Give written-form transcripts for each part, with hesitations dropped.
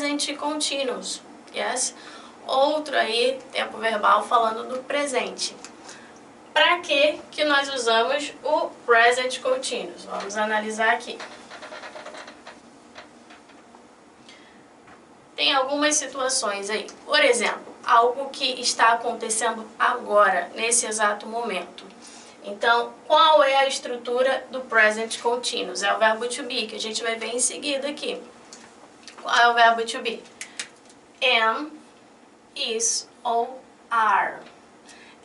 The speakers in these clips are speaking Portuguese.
present continuous. Yes? Outro aí, tempo verbal falando do presente. Para que nós usamos o present continuous? Vamos analisar aqui. Tem algumas situações aí. Por exemplo, algo que está acontecendo agora, nesse exato momento. Então, qual é a estrutura do present continuous? É o verbo to be, que a gente vai ver em seguida aqui. Qual é o verbo to be? Am, is ou are.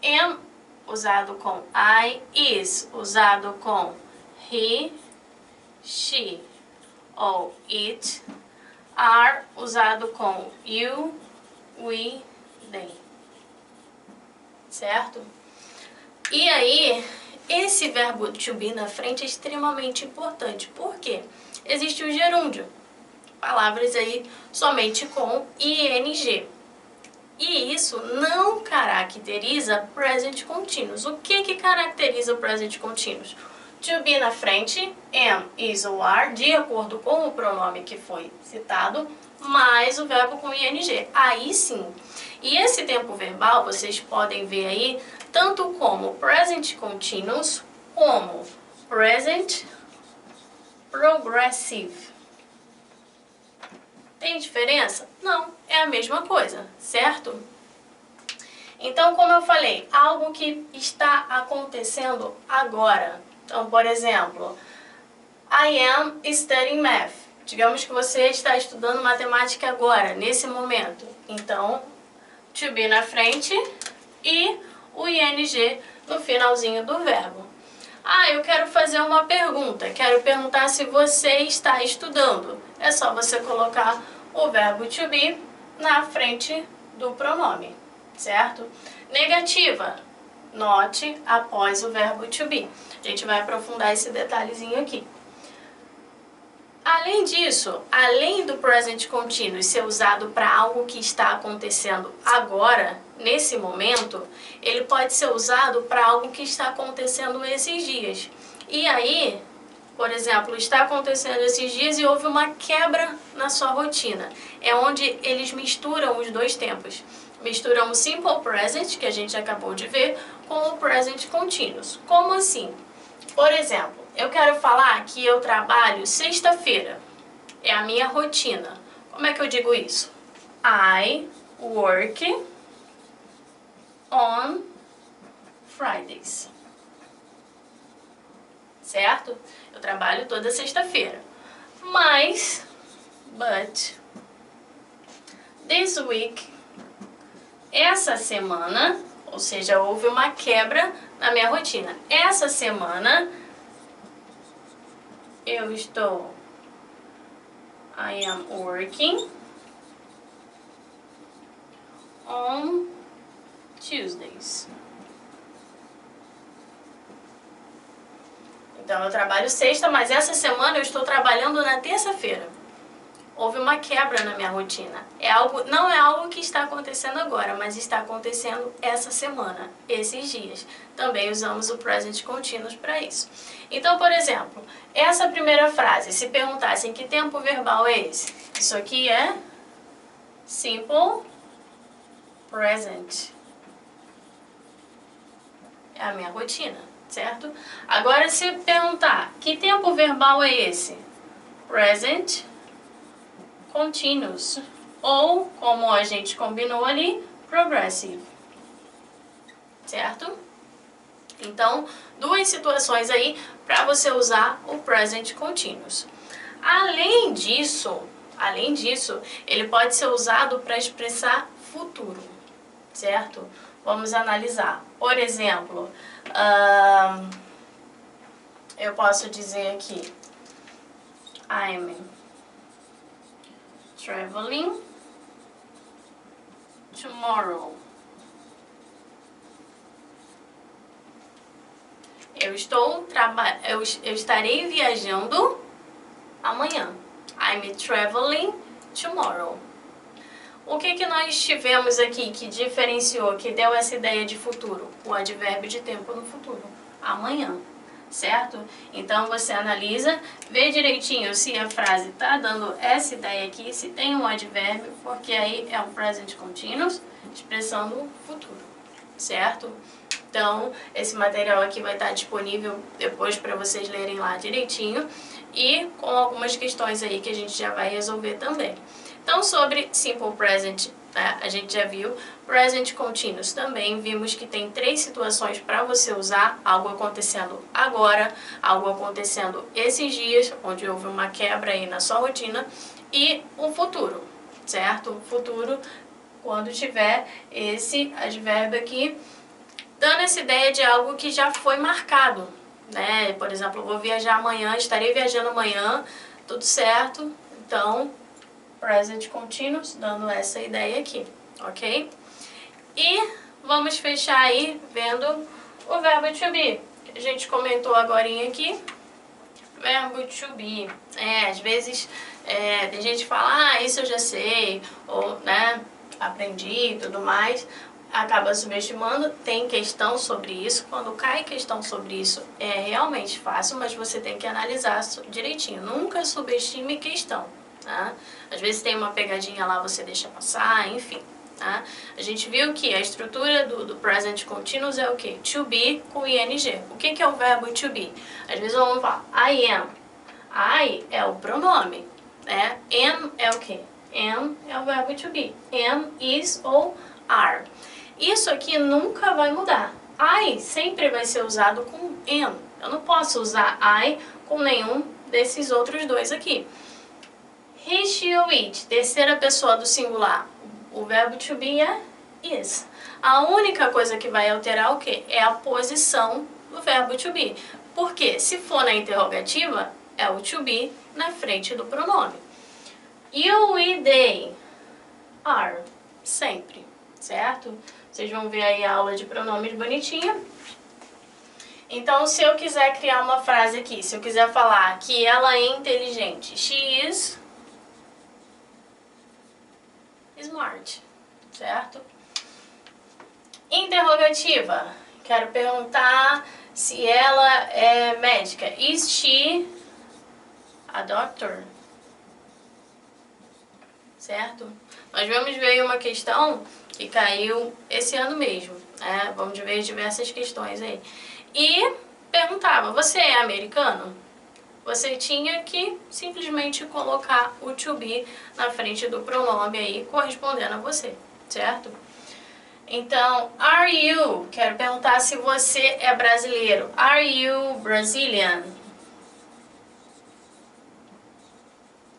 Am usado com I, is usado com he, she ou it, are usado com you, we, they. Certo? E aí, esse verbo to be na frente é extremamente importante. Por quê? Existe o gerúndio. Palavras aí somente com ing. E isso não caracteriza present continuous. O que caracteriza o present continuous? To be na frente, am, is ou are, de acordo com o pronome que foi citado, mais o verbo com ing. Aí sim. E esse tempo verbal, vocês podem ver aí, tanto como present continuous, como present progressive. Tem diferença? Não, é a mesma coisa, certo? Então, como eu falei, algo que está acontecendo agora. Então, por exemplo, I am studying math. Digamos que você está estudando matemática agora, nesse momento. Então, to be na frente e o ing no finalzinho do verbo. Ah, eu quero fazer uma pergunta. Quero perguntar se você está estudando. É só você colocar o verbo to be na frente do pronome, certo? Negativa, not após o verbo to be. A gente vai aprofundar esse detalhezinho aqui. Além disso, além do present continuous ser usado para algo que está acontecendo agora, nesse momento, ele pode ser usado para algo que está acontecendo esses dias. E aí, por exemplo, está acontecendo esses dias e houve uma quebra na sua rotina. É onde eles misturam os dois tempos. Misturam o simple present, que a gente acabou de ver, com o present continuous. Como assim? Por exemplo, eu quero falar que eu trabalho sexta-feira. É a minha rotina. Como é que eu digo isso? I work on Fridays. Certo? Eu trabalho toda sexta-feira. Mas, but, this week, essa semana, ou seja, houve uma quebra na minha rotina. Essa semana, eu estou, I am working on Tuesdays. Então, eu trabalho sexta, mas essa semana eu estou trabalhando na terça-feira. Houve uma quebra na minha rotina. Não é algo que está acontecendo agora, mas está acontecendo essa semana, esses dias. Também usamos o present continuous para isso. Então, por exemplo, essa primeira frase, se perguntassem que tempo verbal é esse? Isso aqui é simple present. É a minha rotina. Certo? Agora, se perguntar, que tempo verbal é esse? Present continuous. Ou, como a gente combinou ali, progressive. Certo? Então, duas situações aí para você usar o present continuous. Além disso, ele pode ser usado para expressar futuro. Certo? Vamos analisar. Por exemplo, eu posso dizer aqui, I'm traveling tomorrow. Eu estarei viajando amanhã. I'm traveling tomorrow. O que nós tivemos aqui que diferenciou, que deu essa ideia de futuro? O advérbio de tempo no futuro. Amanhã. certo? Então você analisa, vê direitinho se a frase está dando essa ideia aqui, se tem um advérbio, porque aí é um present continuous expressando o futuro, certo? Então esse material aqui vai estar disponível depois para vocês lerem lá direitinho e com algumas questões aí que a gente já vai resolver também. Então sobre Simple Present, né, a gente já viu. Present Continuous também vimos que tem 3 situações para você usar: algo acontecendo agora, algo acontecendo esses dias, onde houve uma quebra aí na sua rotina, e o futuro, certo? O futuro quando tiver esse advérbio aqui, dando essa ideia de algo que já foi marcado, né? Por exemplo, eu vou viajar amanhã, estarei viajando amanhã, tudo certo, então Present Continuous, dando essa ideia aqui, ok? E vamos fechar aí vendo o verbo to be, que a gente comentou agorinha aqui. Verbo to be. Às vezes tem gente que fala, isso eu já sei, ou, né, aprendi e tudo mais, acaba subestimando. Tem questão sobre isso. Quando cai questão sobre isso, é realmente fácil, mas você tem que analisar direitinho. Nunca subestime questão, tá? Às vezes tem uma pegadinha lá, você deixa passar, enfim. Tá? A gente viu que a estrutura do present continuous é o que? To be com ing. O que é o verbo to be? Às vezes vamos falar I am. I é o pronome, né? Am é o que? Am é o verbo to be. Am, is ou are. Isso aqui nunca vai mudar. I sempre vai ser usado com am. Eu não posso usar I com nenhum desses outros dois aqui. He, she ou it, terceira pessoa do singular. O verbo to be é is. A única coisa que vai alterar o quê? É a posição do verbo to be. Porque se for na interrogativa, é o to be na frente do pronome. You e they are, sempre, certo? Vocês vão ver aí a aula de pronomes bonitinha. Então, se eu quiser criar uma frase aqui, se eu quiser falar que ela é inteligente, she is smart, certo? Interrogativa. Quero perguntar se ela é médica. Is she a doctor? Certo? Nós vamos ver uma questão que caiu esse ano mesmo, né? Vamos ver diversas questões aí. E perguntava, você é americano? Você tinha que simplesmente colocar o to be na frente do pronome aí, correspondendo a você, certo? Então, are you? Quero perguntar se você é brasileiro. Are you Brazilian?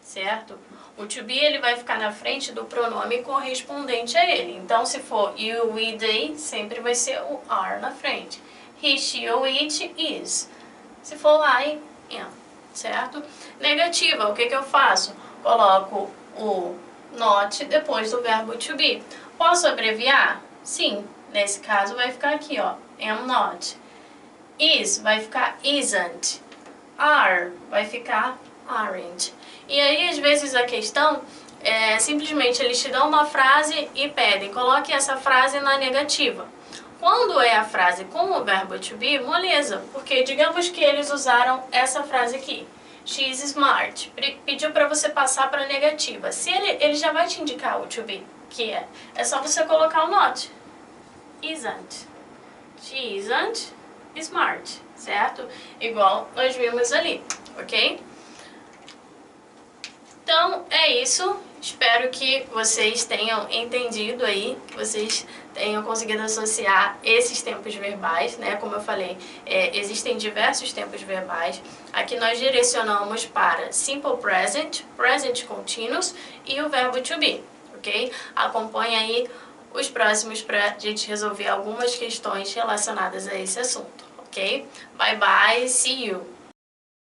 Certo? O to be ele vai ficar na frente do pronome correspondente a ele. Então, se for you, we, they, sempre vai ser o are na frente. He, she ou it, is. Se for I, am. Certo? Negativa, o que eu faço? Coloco o not depois do verbo to be. Posso abreviar? Sim. Nesse caso vai ficar aqui, ó, am not. Is vai ficar isn't. Are vai ficar aren't. E aí, às vezes, a questão é simplesmente eles te dão uma frase e pedem, coloque essa frase na negativa. Quando é a frase com o verbo to be, moleza, porque digamos que eles usaram essa frase aqui, she's smart, pediu para você passar para a negativa. Se ele já vai te indicar o to be, que é só você colocar o not. Isn't. She isn't smart, certo? Igual nós vimos ali, ok? Então, é isso. Espero que vocês tenham entendido aí, que vocês tenham conseguido associar esses tempos verbais, né? Como eu falei, existem diversos tempos verbais. Aqui nós direcionamos para Simple Present, Present Continuous e o verbo to be, ok? Acompanhe aí os próximos para a gente resolver algumas questões relacionadas a esse assunto, ok? Bye bye, see you!